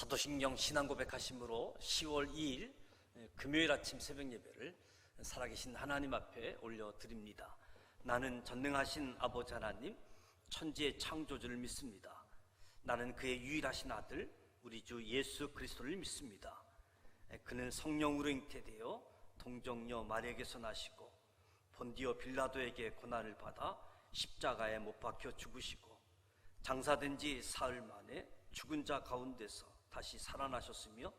사도신경 신앙고백하심으로 10월 2일 금요일 아침 새벽 예배를 살아계신 하나님 앞에 올려드립니다. 나는 전능하신 아버지 하나님, 천지의 창조주를 믿습니다. 나는 그의 유일하신 아들 우리 주 예수 그리스도를 믿습니다. 그는 성령으로 잉태되어 동정녀 마리아에게서 나시고 본디오 빌라도에게 고난을 받아 십자가에 못 박혀 죽으시고 장사된 지 사흘 만에 죽은 자 가운데서 다시 살아나셨으며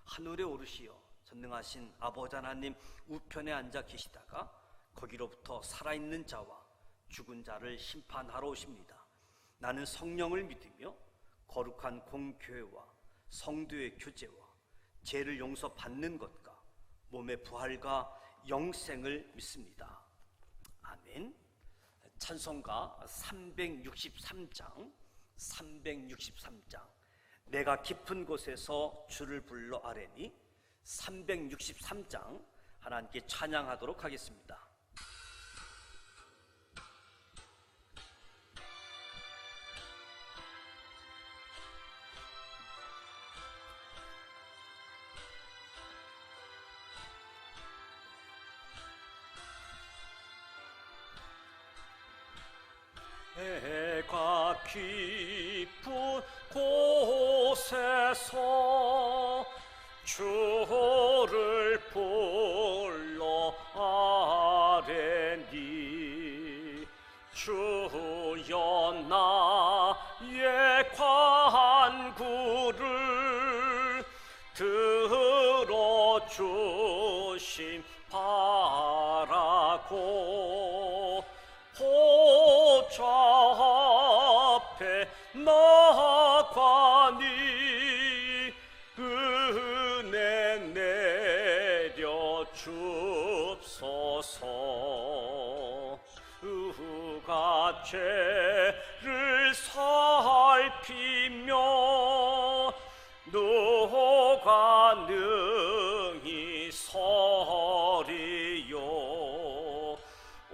하늘에 오르시어 전능하신 아버지 하나님 우편에 앉아 계시다가 거기로부터 살아있는 자와 죽은 자를 심판하러 오십니다. 나는 성령을 믿으며 거룩한 공교회와 성도의 교제와 죄를 용서받는 것과 몸의 부활과 영생을 믿습니다. 아멘. 찬송가 363장 내가 깊은 곳에서 주를 불러 아뢰니 363장 하나님께 찬양하도록 하겠습니다. 내가 깊은 곳에서 주를 불러 아뢰니 주여 나의 간구를 들어주심 바라고 보좌 앞에 나가니 은혜 내려 줍소서. 우가 죄를 살피며 누가 능히 서리요.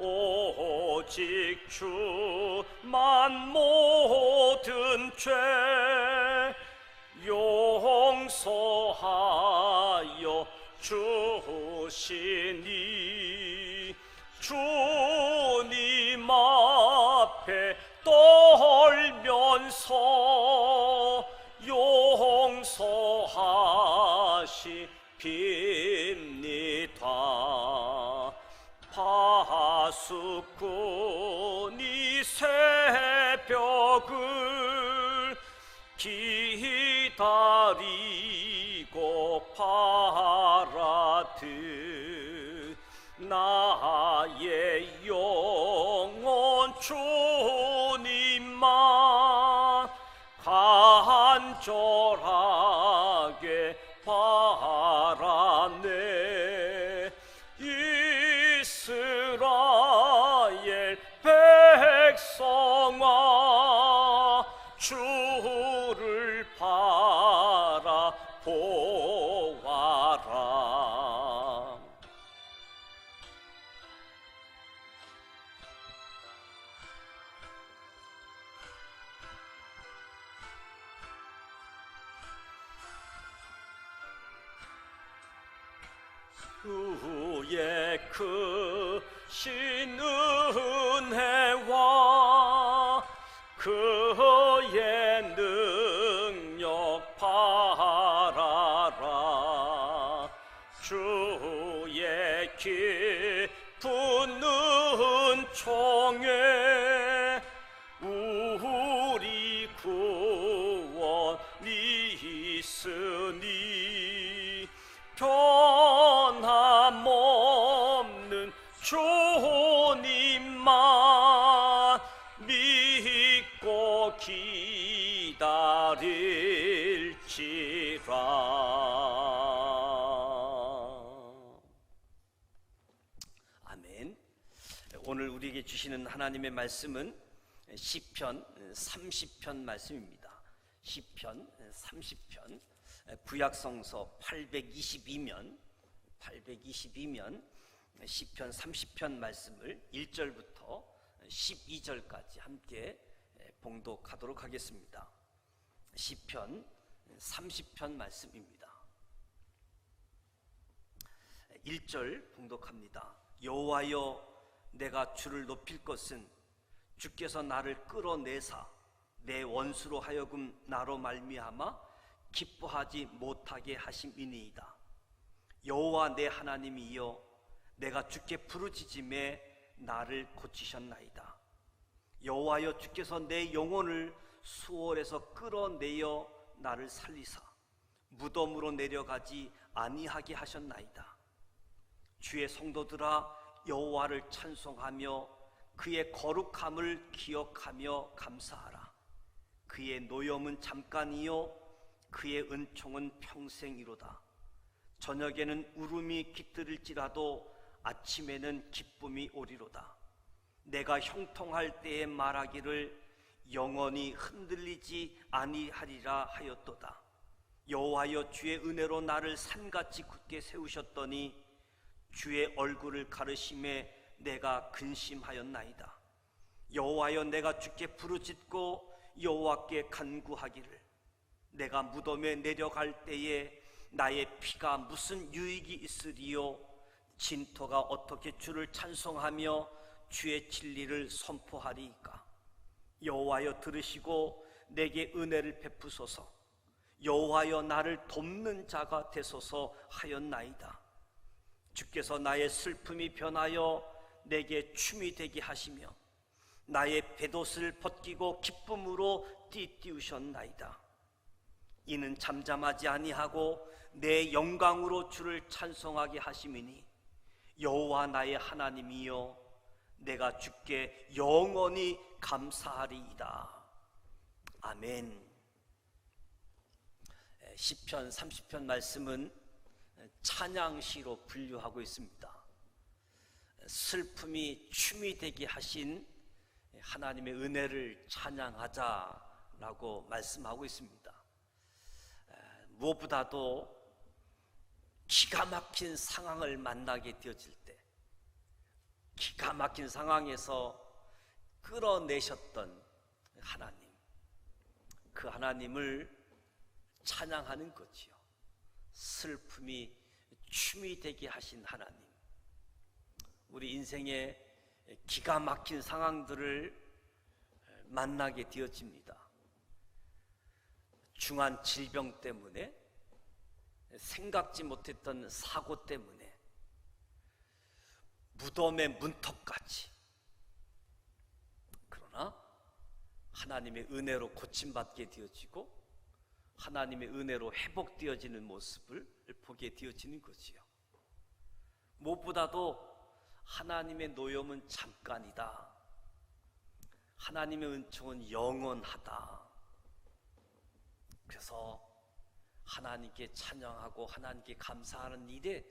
오직 주만 모든 죄 용서하여 주시니 주님 앞에 떨면서 용서하시옵니다. 파수꾼이 새벽을 기다리고 바라듯 나의 영혼 주님만 간절하게 바라네. 이스라엘 백성아 주를 바라보아라. 주의 크신 은혜와 그의 능력 바라라. 주의 깊은 은총에 우리 구원이 있으니 변함없는 주님만 믿고 기다릴지라. 아멘. 오늘 우리에게 주시는 하나님의 말씀은 시편 30편 말씀입니다. 시편 30편 구약성서 822면 시편 30편 말씀을 1절부터 12절까지 함께 봉독하도록 하겠습니다. 시편 30편 말씀입니다. 1절 봉독합니다. 여호와여, 내가 주를 높일 것은 주께서 나를 끌어내사 내 원수로 하여금 나로 말미암아 기뻐하지 못하게 하심이니이다. 여호와 내 하나님이여, 내가 주께 부르짖음에 나를 고치셨나이다. 여호와여, 주께서 내 영혼을 수월에서 끌어내어 나를 살리사 무덤으로 내려가지 아니하게 하셨나이다. 주의 성도들아, 여호와를 찬송하며 그의 거룩함을 기억하며 감사하라. 그의 노염은 잠깐이요 그의 은총은 평생이로다. 저녁에는 울음이 깃들일지라도 아침에는 기쁨이 오리로다. 내가 형통할 때에 말하기를 영원히 흔들리지 아니하리라 하였도다. 여호와여, 주의 은혜로 나를 산같이 굳게 세우셨더니 주의 얼굴을 가르심에 내가 근심하였나이다. 여호와여, 내가 주께 부르짖고 여호와께 간구하기를 내가 무덤에 내려갈 때에 나의 피가 무슨 유익이 있으리요? 진토가 어떻게 주를 찬송하며 주의 진리를 선포하리이까? 여호와여, 들으시고 내게 은혜를 베푸소서. 여호와여, 나를 돕는 자가 되소서 하였나이다. 주께서 나의 슬픔이 변하여 내게 춤이 되게 하시며 나의 뱃옷을 벗기고 기쁨으로 띠띠우셨나이다. 이는 잠잠하지 아니하고 내 영광으로 주를 찬송하게 하심이니 여호와 나의 하나님이여, 내가 주께 영원히 감사하리이다. 아멘. 시편 30편 말씀은 찬양시로 분류하고 있습니다. 슬픔이 춤이 되게 하신 하나님의 은혜를 찬양하자라고 말씀하고 있습니다. 무엇보다도 기가 막힌 상황을 만나게 되어질 때, 기가 막힌 상황에서 끌어내셨던 하나님, 그 하나님을 찬양하는 거지요. 슬픔이 춤이 되게 하신 하나님, 우리 인생의 기가 막힌 상황들을 만나게 되어집니다. 중한 질병 때문에, 생각지 못했던 사고 때문에, 무덤의 문턱까지. 그러나 하나님의 은혜로 고침받게 되어지고 하나님의 은혜로 회복되어지는 모습을 보게 되어지는 거지요. 무엇보다도 하나님의 노염은 잠깐이다. 하나님의 은총은 영원하다. 그래서 하나님께 찬양하고 하나님께 감사하는 일에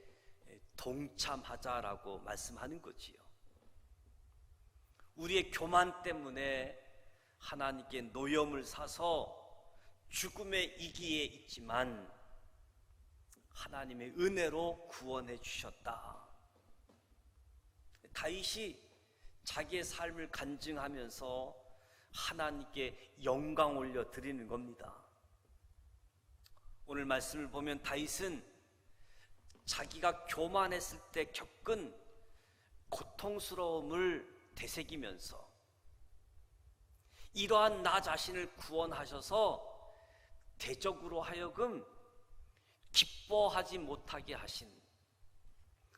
동참하자라고 말씀하는 거지요. 우리의 교만 때문에 하나님께 노염을 사서 죽음의 이기에 있지만 하나님의 은혜로 구원해 주셨다. 다윗이 자기의 삶을 간증하면서 하나님께 영광 올려 드리는 겁니다. 오늘 말씀을 보면 다윗은 자기가 교만했을 때 겪은 고통스러움을 되새기면서 이러한 나 자신을 구원하셔서 대적으로 하여금 기뻐하지 못하게 하신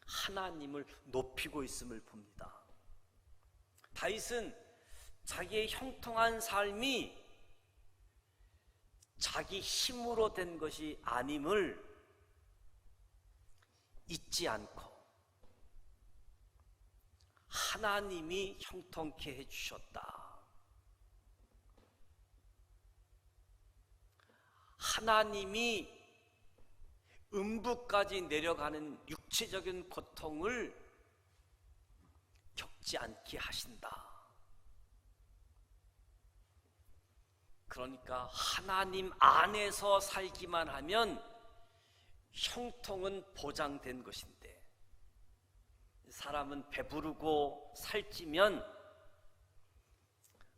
하나님을 높이고 있음을 봅니다. 다윗은 자기의 형통한 삶이 자기 힘으로 된 것이 아님을 잊지 않고 하나님이 형통케 해주셨다. 하나님이 음부까지 내려가는 육체적인 고통을 겪지 않게 하신다. 그러니까 하나님 안에서 살기만 하면 형통은 보장된 것인데, 사람은 배부르고 살찌면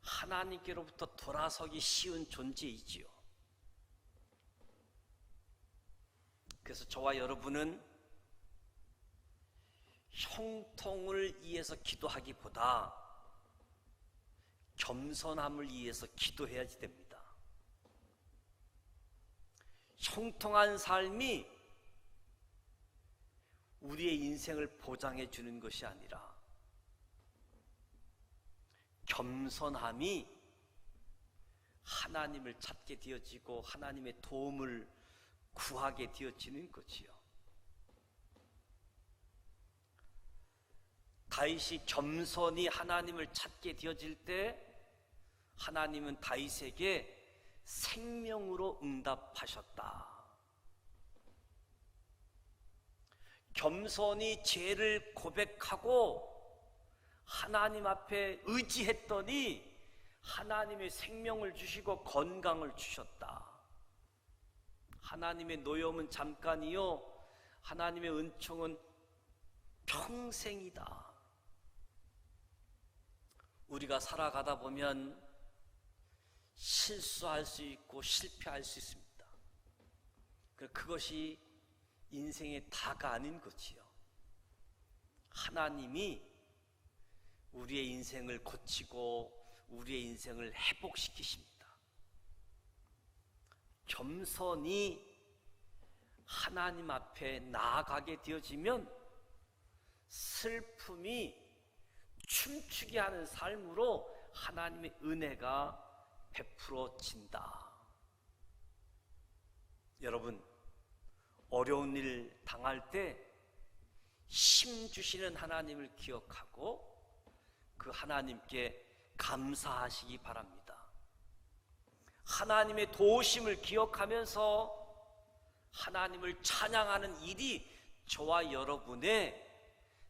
하나님께로부터 돌아서기 쉬운 존재이지요. 그래서 저와 여러분은 형통을 위해서 기도하기보다 겸손함을 위해서 기도해야지 됩니다. 형통한 삶이 우리의 인생을 보장해 주는 것이 아니라 겸손함이 하나님을 찾게 되어지고 하나님의 도움을 구하게 되어지는 것이요. 다윗이 겸손히 하나님을 찾게 되어질 때 하나님은 다윗에게 생명으로 응답하셨다. 겸손히 죄를 고백하고 하나님 앞에 의지했더니 하나님의 생명을 주시고 건강을 주셨다. 하나님의 노여움은 잠깐이요 하나님의 은총은 평생이다. 우리가 살아가다 보면 실수할 수 있고 실패할 수 있습니다. 그것이 인생의 다가 아닌 것이요. 하나님이 우리의 인생을 고치고 우리의 인생을 회복시키십니다. 겸손히 하나님 앞에 나아가게 되어지면 슬픔이 춤추게 하는 삶으로 하나님의 은혜가 베풀어진다. 여러분, 어려운 일 당할 때 힘 주시는 하나님을 기억하고 그 하나님께 감사하시기 바랍니다. 하나님의 도우심을 기억하면서 하나님을 찬양하는 일이 저와 여러분의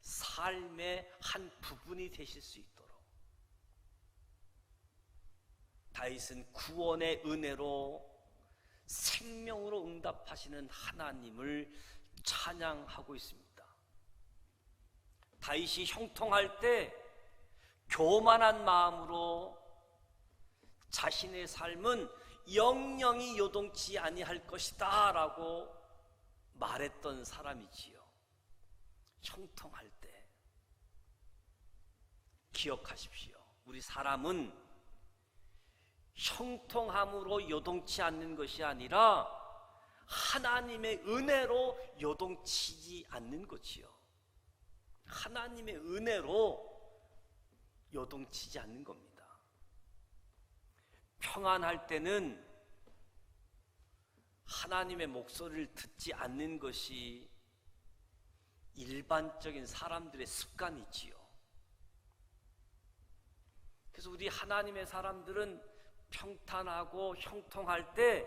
삶의 한 부분이 되실 수 있도록 다윗은 구원의 은혜로 생명으로 응답하시는 하나님을 찬양하고 있습니다. 다윗이 형통할 때 교만한 마음으로 자신의 삶은 영영이 요동치 아니할 것이다 라고 말했던 사람이지요. 형통할 때 기억하십시오. 우리 사람은 형통함으로 요동치 않는 것이 아니라 하나님의 은혜로 요동치지 않는 것이요. 하나님의 은혜로 요동치지 않는 겁니다. 평안할 때는 하나님의 목소리를 듣지 않는 것이 일반적인 사람들의 습관이지요. 그래서 우리 하나님의 사람들은 평탄하고 형통할 때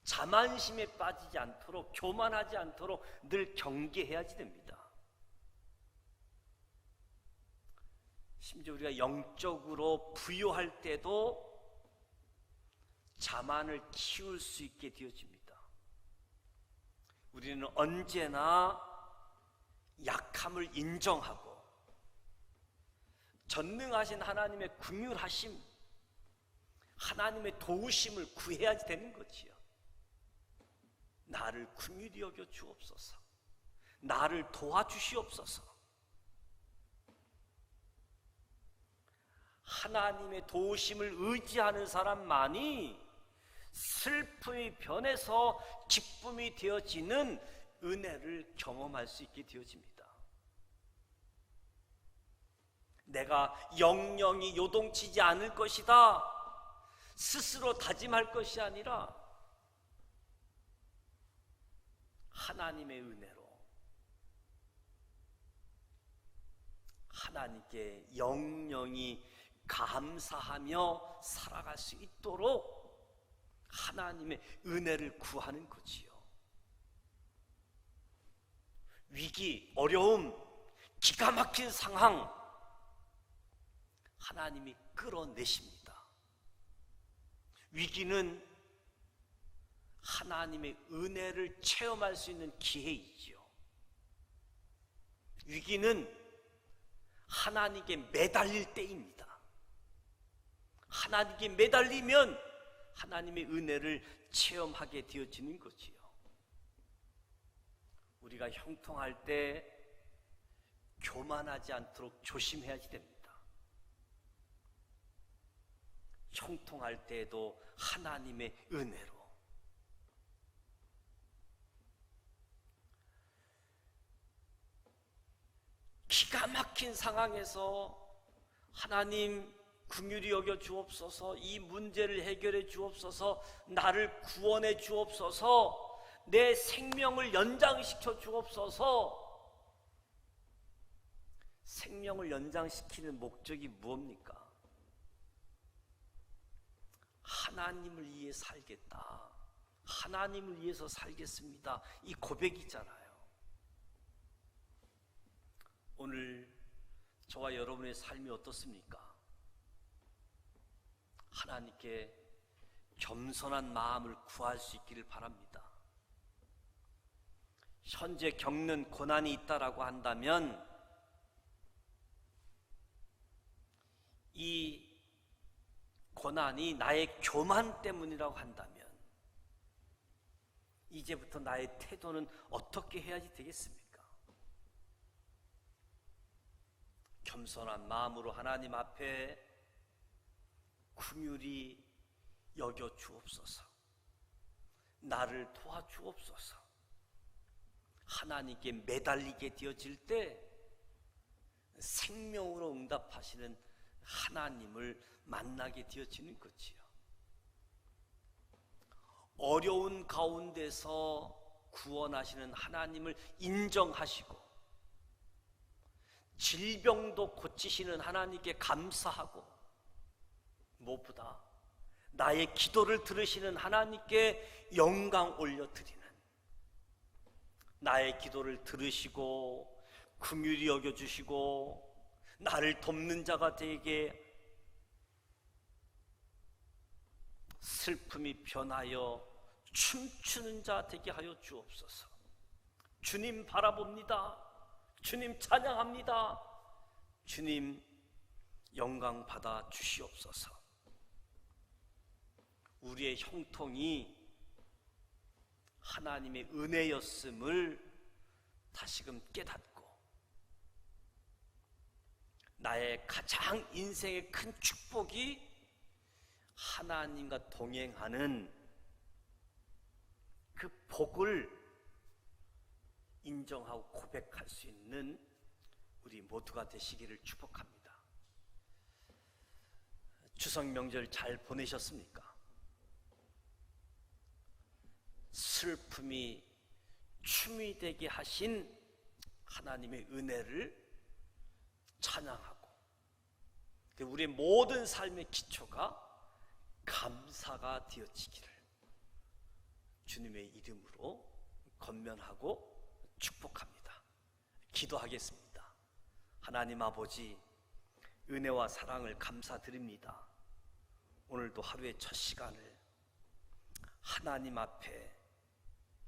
자만심에 빠지지 않도록, 교만하지 않도록 늘 경계해야지 됩니다. 심지어 우리가 영적으로 부유할 때도 자만을 키울 수 있게 되어집니다. 우리는 언제나 약함을 인정하고 전능하신 하나님의 긍휼하심, 하나님의 도우심을 구해야 되는 거지요. 나를 긍휼히 여겨 주옵소서. 나를 도와주시옵소서. 하나님의 도우심을 의지하는 사람만이 슬픔이 변해서 기쁨이 되어지는 은혜를 경험할 수 있게 되어집니다. 내가 영영이 요동치지 않을 것이다 스스로 다짐할 것이 아니라 하나님의 은혜로 하나님께 영영이 감사하며 살아갈 수 있도록 하나님의 은혜를 구하는 거지요. 위기, 어려움, 기가 막힌 상황 하나님이 끌어내십니다. 위기는 하나님의 은혜를 체험할 수 있는 기회이지요. 위기는 하나님께 매달릴 때입니다. 하나님께 매달리면 하나님의 은혜를 체험하게 되어지는 거지요. 우리가 형통할 때 교만하지 않도록 조심해야지 됩니다. 형통할 때에도 하나님의 은혜로, 기가 막힌 상황에서 하나님 긍휼히 여겨 주옵소서, 이 문제를 해결해 주옵소서, 나를 구원해 주옵소서, 내 생명을 연장시켜 주옵소서. 생명을 연장시키는 목적이 무엇입니까? 하나님을 위해 살겠다, 하나님을 위해서 살겠습니다, 이 고백이잖아요. 오늘 저와 여러분의 삶이 어떻습니까? 하나님께 겸손한 마음을 구할 수 있기를 바랍니다. 현재 겪는 고난이 있다라고 한다면 이 고난이 나의 교만 때문이라고 한다면 이제부터 나의 태도는 어떻게 해야지 되겠습니까? 겸손한 마음으로 하나님 앞에 긍휼히 여겨 주옵소서, 나를 도와주옵소서. 하나님께 매달리게 되어질 때 생명으로 응답하시는 하나님을 만나게 되어지는 거지요. 어려운 가운데서 구원하시는 하나님을 인정하시고 질병도 고치시는 하나님께 감사하고, 무엇보다 나의 기도를 들으시는 하나님께 영광 올려드리는, 나의 기도를 들으시고 긍휼히 여겨주시고 나를 돕는 자가 되게, 슬픔이 변하여 춤추는 자 되게 하여 주옵소서. 주님 바라봅니다. 주님 찬양합니다. 주님 영광 받아 주시옵소서. 우리의 형통이 하나님의 은혜였음을 다시금 깨닫고, 나의 가장 인생의 큰 축복이 하나님과 동행하는 그 복을 인정하고 고백할 수 있는 우리 모두가 되시기를 축복합니다. 추석 명절 잘 보내셨습니까? 슬픔이 춤이 되게 하신 하나님의 은혜를 찬양하고, 우리의 모든 삶의 기초가 감사가 되어지기를 주님의 이름으로 권면하고 축복합니다. 기도하겠습니다. 하나님 아버지, 은혜와 사랑을 감사드립니다. 오늘도 하루의 첫 시간을 하나님 앞에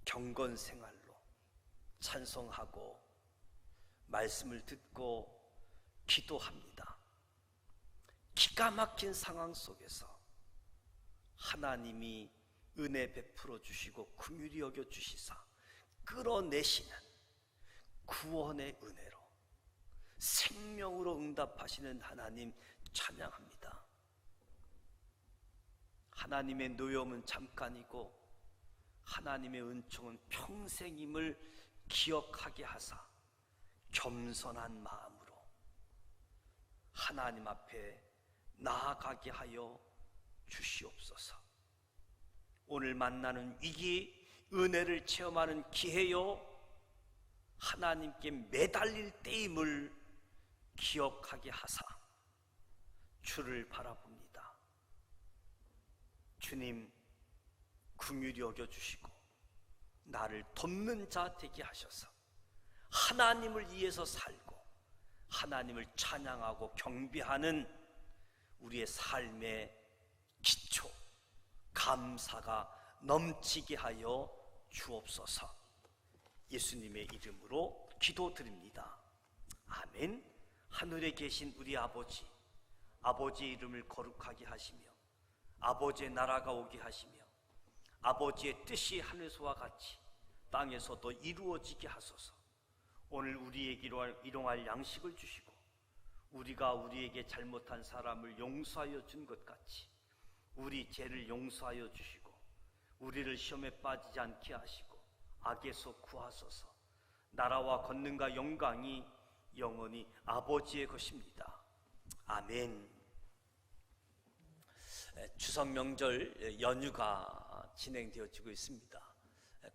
경건 생활로 찬송하고 말씀을 듣고 기도합니다. 기가 막힌 상황 속에서 하나님이 은혜 베풀어 주시고 긍휼히 여겨 주시사 끌어내시는 구원의 은혜로 생명으로 응답하시는 하나님 찬양합니다. 하나님의 노여움은 잠깐이고 하나님의 은총은 평생임을 기억하게 하사 겸손한 마음으로 하나님 앞에 나아가게 하여 주시옵소서. 오늘 만나는 위기, 은혜를 체험하는 기회요, 하나님께 매달릴 때임을 기억하게 하사 주를 바라봅니다. 주님 긍휼히 여겨주시고 나를 돕는 자 되게 하셔서 하나님을 위해서 살고 하나님을 찬양하고 경배하는 우리의 삶의 기초, 감사가 넘치게 하여 주옵소서. 예수님의 이름으로 기도드립니다. 아멘. 하늘에 계신 우리 아버지, 아버지의 이름을 거룩하게 하시며 아버지의 나라가 오게 하시며 아버지의 뜻이 하늘소와 같이 땅에서도 이루어지게 하소서. 오늘 우리에게 일용할 양식을 주시고 우리가 우리에게 잘못한 사람을 용서하여 준 것 같이 우리 죄를 용서하여 주시고 우리를 시험에 빠지지 않게 하시고 악에서 구하소서. 나라와 권능과 영광이 영원히 아버지의 것입니다. 아멘. 추석 명절 연휴가 진행되어지고 있습니다.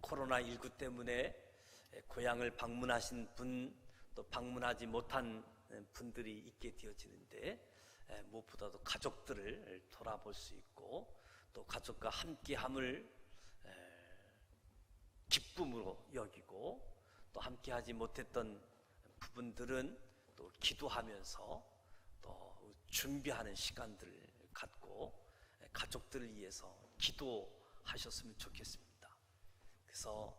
코로나19 때문에 고향을 방문하신 분, 또 방문하지 못한 분들이 있게 되어지는데, 무엇보다도 가족들을 돌아볼 수 있고 또 가족과 함께함을 기쁨으로 여기고, 또 함께하지 못했던 부분들은 또 기도하면서 또 준비하는 시간들을 갖고 가족들을 위해서 기도하셨으면 좋겠습니다. 그래서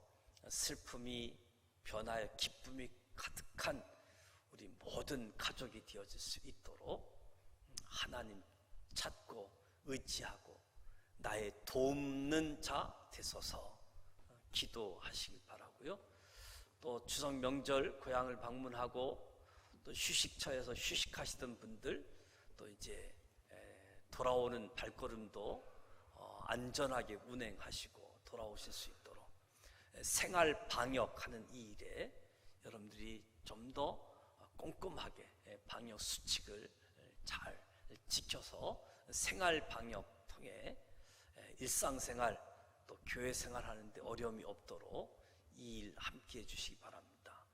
슬픔이 변하여 기쁨이 가득한 우리 모든 가족이 되어질 수 있도록 하나님 찾고 의지하고 나의 돕는 자 되소서 기도하시길 바라고요. 또 추석 명절 고향을 방문하고 또 휴식처에서 휴식하시던 분들, 또 이제 돌아오는 발걸음도 안전하게 운행하시고 돌아오실 수 있도록 생활 방역하는 이 일에 여러분들이 좀 더 꼼꼼하게 방역 수칙을 잘 지켜서 생활 방역 통해 일상생활 또 교회 생활하는데 어려움이 없도록 이 일 함께 해주시기 바랍니다.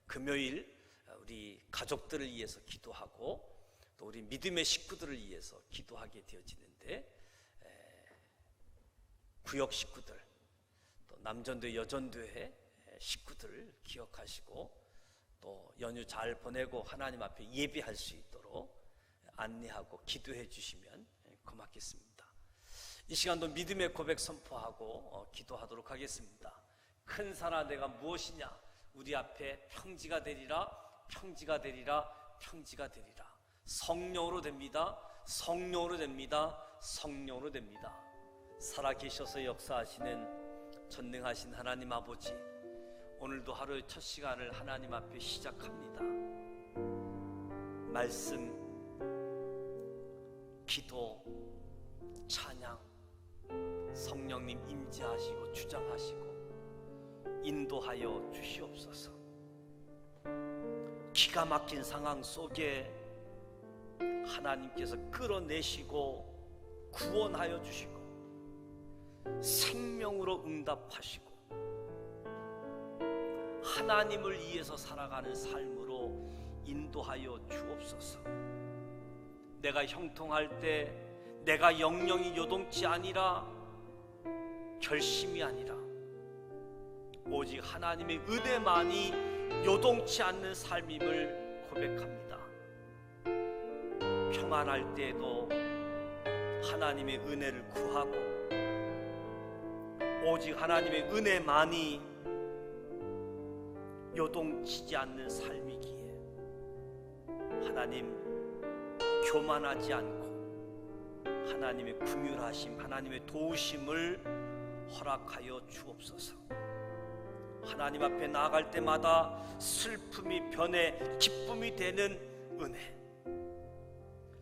금요일 우리 가족들을 위해서 기도하고 또 우리 믿음의 식구들을 위해서 기도하게 되어지는데, 구역 식구들 또 남전도회 여전도회 식구들을 기억하시고 또 연휴 잘 보내고 하나님 앞에 예배할 수 있도록 안내하고 기도해 주시면 고맙겠습니다. 이 시간도 믿음의 고백 선포하고 기도하도록 하겠습니다. 큰 산아 내가 무엇이냐, 우리 앞에 평지가 되리라, 평지가 되리라, 평지가 되리라. 성령으로 됩니다. 성령으로 됩니다. 성령으로 됩니다. 살아계셔서 역사하시는 전능하신 하나님 아버지, 오늘도 하루의 첫 시간을 하나님 앞에 시작합니다. 말씀, 기도, 찬양, 성령님 임재하시고 주장하시고 인도하여 주시옵소서. 기가 막힌 상황 속에 하나님께서 끌어내시고 구원하여 주시고 생명으로 응답하시고 하나님을 위해서 살아가는 삶으로 인도하여 주옵소서. 내가 형통할 때 내가 영영이 요동치 아니라 결심이 아니라 오직 하나님의 은혜만이 요동치 않는 삶임을 고백합니다. 평안할 때에도 하나님의 은혜를 구하고 오직 하나님의 은혜만이 요동치지 않는 삶이기에 하나님 교만하지 않고 하나님의 긍휼하심, 하나님의 도우심을 허락하여 주옵소서. 하나님 앞에 나아갈 때마다 슬픔이 변해 기쁨이 되는 은혜,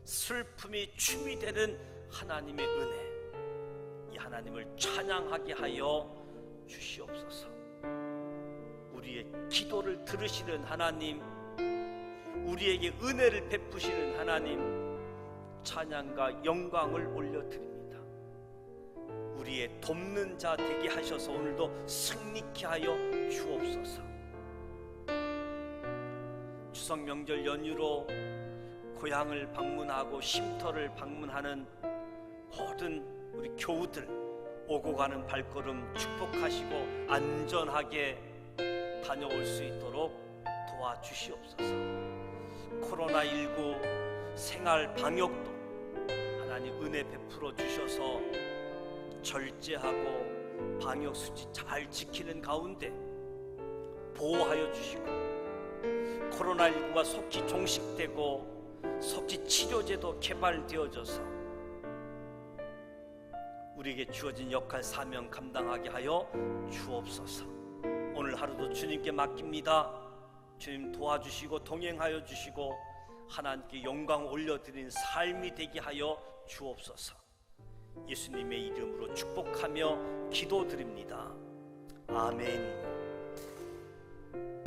슬픔이 춤이 되는 하나님의 은혜, 이 하나님을 찬양하게 하여 주시옵소서. 우리의 기도를 들으시는 하나님, 우리에게 은혜를 베푸시는 하나님, 찬양과 영광을 올려드립니다. 우리의 돕는 자 되게 하셔서 오늘도 승리케 하여 주옵소서. 추석 명절 연휴로 고향을 방문하고 쉼터를 방문하는 모든 우리 교우들 오고 가는 발걸음 축복하시고 안전하게 다녀올 수 있도록 도와주시옵소서. 코로나19 생활 방역도 하나님 은혜 베풀어 주셔서 절제하고 방역 수칙 잘 지키는 가운데 보호하여 주시고 코로나19가 속히 종식되고 속히 치료제도 개발되어져서 우리에게 주어진 역할 사명 감당하게 하여 주옵소서. 오늘 하루도 주님께 맡깁니다. 주님 도와주시고 동행하여 주시고 하나님께 영광 올려드리는 삶이 되게 하여 주옵소서. 예수님의 이름으로 축복하며 기도드립니다. 아멘.